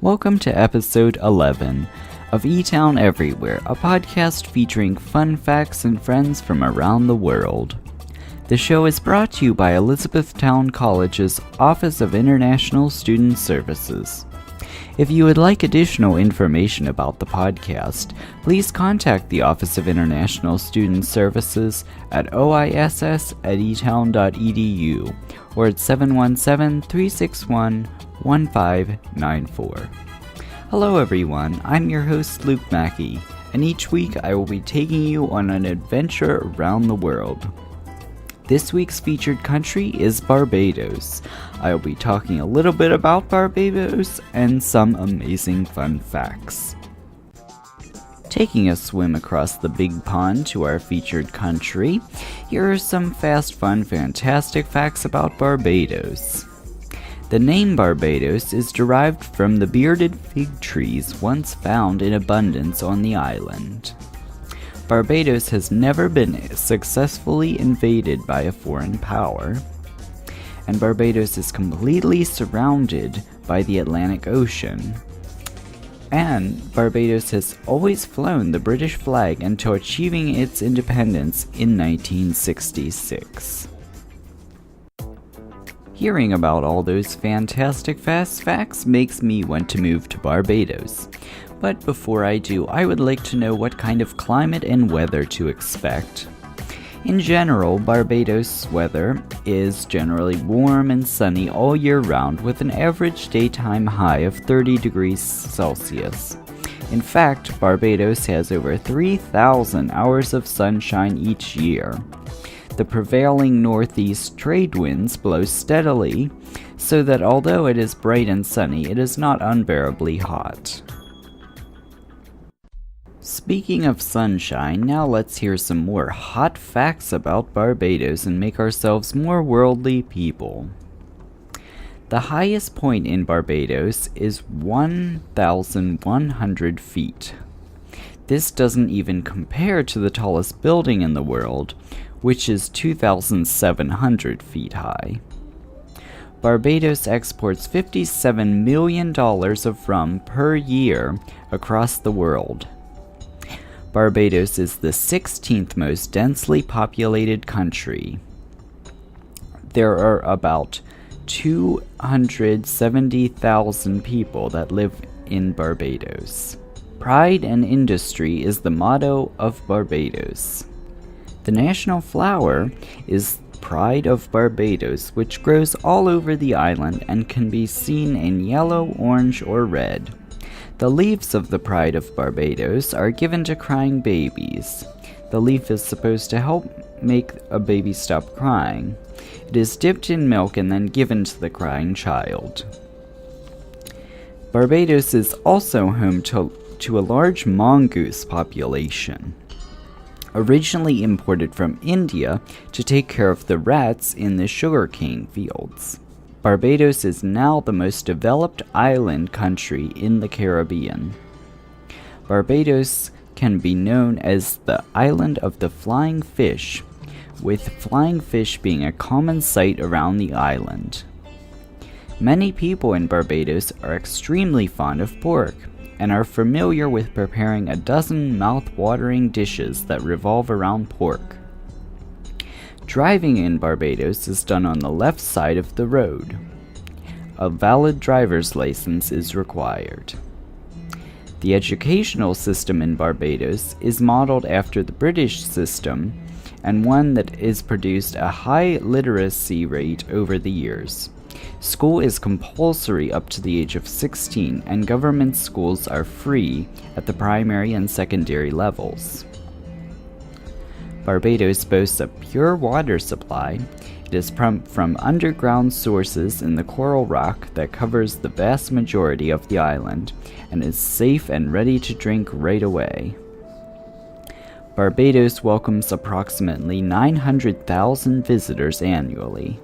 Welcome to episode 11 of Etown Everywhere, a podcast featuring fun facts and friends from around the world. The show is brought to you by Elizabethtown College's Office of International Student Services. If you would like additional information about the podcast, please contact the Office of International Student Services at oiss@etown.edu or at 717-361-1594. Hello everyone, I'm your host Luke Mackey, and each week I will be taking you on an adventure around the world. This week's featured country is Barbados. I'll be talking a little bit about Barbados and some amazing fun facts. Taking a swim across the big pond to our featured country, here are some fast, fun, fantastic facts about Barbados. The name Barbados is derived from the bearded fig trees once found in abundance on the island. Barbados has never been successfully invaded by a foreign power, and Barbados is completely surrounded by the Atlantic Ocean. And Barbados has always flown the British flag until achieving its independence in 1966. Hearing about all those fantastic fast facts makes me want to move to Barbados. But before I do, I would like to know what kind of climate and weather to expect. In general, Barbados' weather is generally warm and sunny all year round with an average daytime high of 30 degrees Celsius. In fact, Barbados has over 3,000 hours of sunshine each year. The prevailing northeast trade winds blow steadily, so that although it is bright and sunny, it is not unbearably hot. Speaking of sunshine, now let's hear some more hot facts about Barbados and make ourselves more worldly people. The highest point in Barbados is 1,100 feet. This doesn't even compare to the tallest building in the world, which is 2,700 feet high. Barbados exports $57 million of rum per year across the world. Barbados is the 16th most densely populated country. There are about 270,000 people that live in Barbados. Pride and industry is the motto of Barbados. The national flower is Pride of Barbados, which grows all over the island and can be seen in yellow, orange, or red. The leaves of the Pride of Barbados are given to crying babies. The leaf is supposed to help make a baby stop crying. It is dipped in milk and then given to the crying child. Barbados is also home to a large mongoose population, originally imported from India to take care of the rats in the sugarcane fields. Barbados is now the most developed island country in the Caribbean. Barbados can be known as the island of the flying fish, with flying fish being a common sight around the island. Many people in Barbados are extremely fond of pork and are familiar with preparing a dozen mouth-watering dishes that revolve around pork. Driving in Barbados is done on the left side of the road. A valid driver's license is required. The educational system in Barbados is modeled after the British system and one that has produced a high literacy rate over the years. School is compulsory up to the age of 16, and government schools are free at the primary and secondary levels. Barbados boasts a pure water supply. It is pumped from underground sources in the coral rock that covers the vast majority of the island and is safe and ready to drink right away. Barbados welcomes approximately 900,000 visitors annually.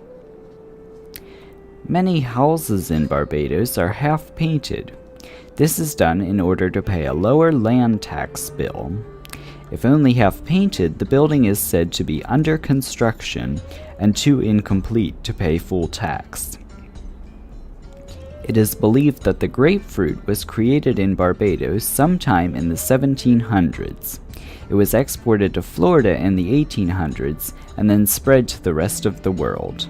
Many houses in Barbados are half painted. This is done in order to pay a lower land tax bill. If only half painted, the building is said to be under construction and too incomplete to pay full tax. It is believed that the grapefruit was created in Barbados sometime in the 1700s. It was exported to Florida in the 1800s and then spread to the rest of the world.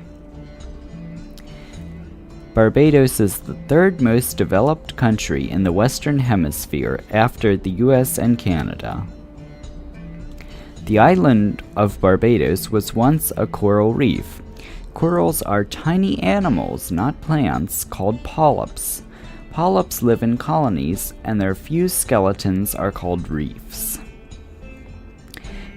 Barbados is the third most developed country in the Western Hemisphere after the US and Canada. The island of Barbados was once a coral reef. Corals are tiny animals, not plants, called polyps. Polyps live in colonies, and their fused skeletons are called reefs.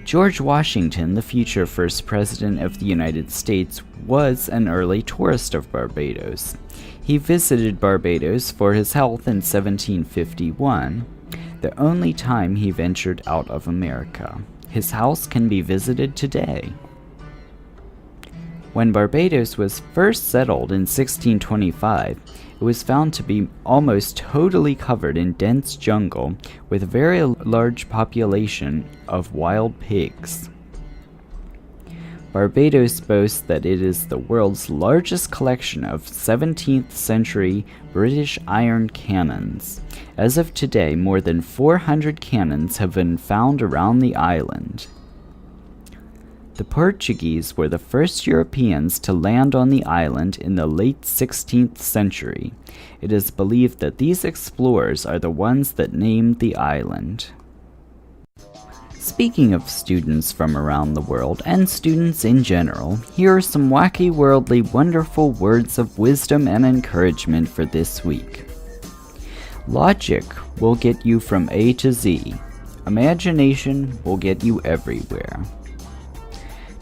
George Washington, the future first president of the United States, was an early tourist of Barbados. He visited Barbados for his health in 1751, the only time he ventured out of America. His house can be visited today. When Barbados was first settled in 1625, it was found to be almost totally covered in dense jungle with a very large population of wild pigs. Barbados boasts that it is the world's largest collection of 17th century British iron cannons. As of today, more than 400 cannons have been found around the island. The Portuguese were the first Europeans to land on the island in the late 16th century. It is believed that these explorers are the ones that named the island. Speaking of students from around the world, and students in general, here are some wacky, worldly, wonderful words of wisdom and encouragement for this week. Logic will get you from A to Z. Imagination will get you everywhere.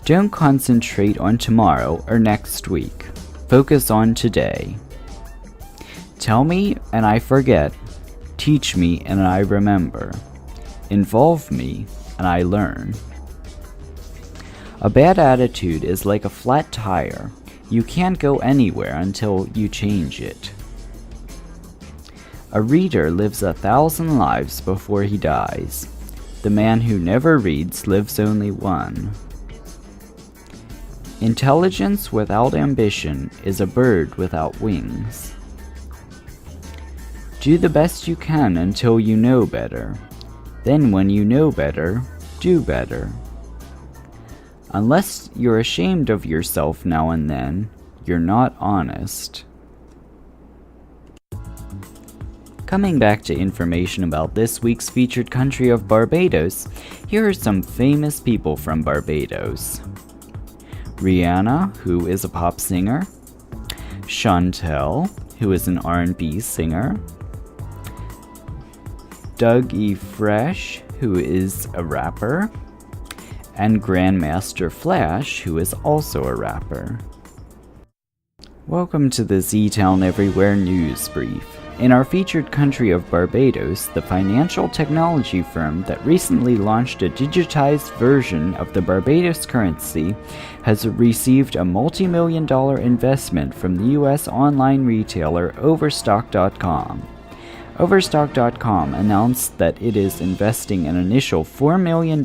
Don't concentrate on tomorrow or next week. Focus on today. Tell me and I forget. Teach me and I remember. Involve me and I learn. A bad attitude is like a flat tire. You can't go anywhere until you change it. A reader lives 1,000 lives before he dies. The man who never reads lives only one. Intelligence without ambition is a bird without wings. Do the best you can until you know better. Then when you know better, do better. Unless you're ashamed of yourself now and then, you're not honest. Coming back to information about this week's featured country of Barbados, here are some famous people from Barbados. Rihanna, who is a pop singer. Chantel, who is an R&B singer. Doug E. Fresh, who is a rapper. And Grandmaster Flash, who is also a rapper. Welcome to this Etown Everywhere News Brief. In our featured country of Barbados, the financial technology firm that recently launched a digitized version of the Barbados currency has received a multi-million-dollar investment from the U.S. online retailer Overstock.com. Overstock.com announced that it is investing an initial $4 million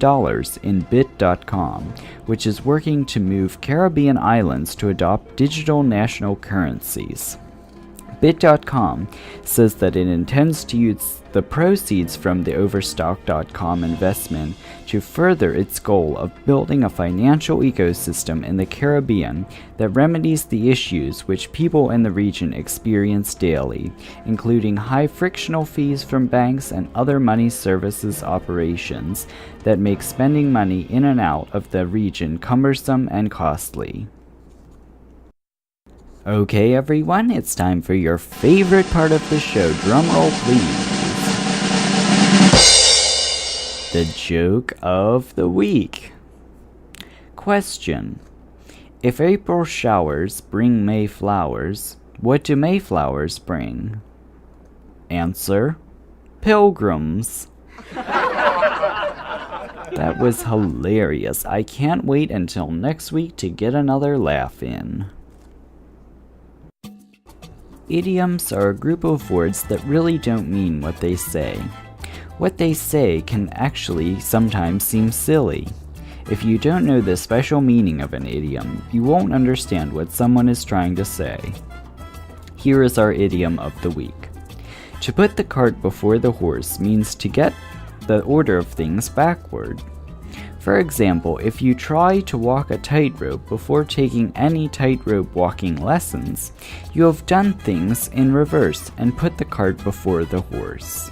in Bit.com, which is working to move Caribbean islands to adopt digital national currencies. Bit.com says that it intends to use the proceeds from the Overstock.com investment to further its goal of building a financial ecosystem in the Caribbean that remedies the issues which people in the region experience daily, including high frictional fees from banks and other money services operations that make spending money in and out of the region cumbersome and costly. Okay, everyone, it's time for your favorite part of the show. Drumroll, please. The joke of the week. Question: if April showers bring May flowers, what do May flowers bring? Answer: pilgrims. That was hilarious. I can't wait until next week to get another laugh in. Idioms are a group of words that really don't mean what they say. What they say can actually sometimes seem silly. If you don't know the special meaning of an idiom, you won't understand what someone is trying to say. Here is our idiom of the week. To put the cart before the horse means to get the order of things backward. For example, if you try to walk a tightrope before taking any tightrope walking lessons, you have done things in reverse and put the cart before the horse.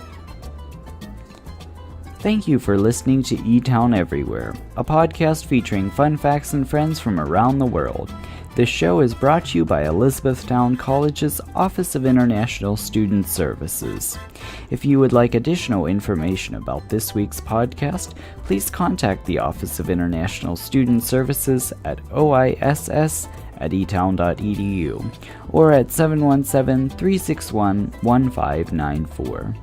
Thank you for listening to Etown Everywhere, a podcast featuring fun facts and friends from around the world. This show is brought to you by Elizabethtown College's Office of International Student Services. If you would like additional information about this week's podcast, please contact the Office of International Student Services at oiss@etown.edu or at 717-361-1594.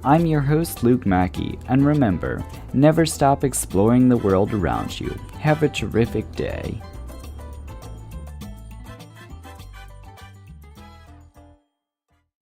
I'm your host, Luke Mackey, and remember, never stop exploring the world around you. Have a terrific day.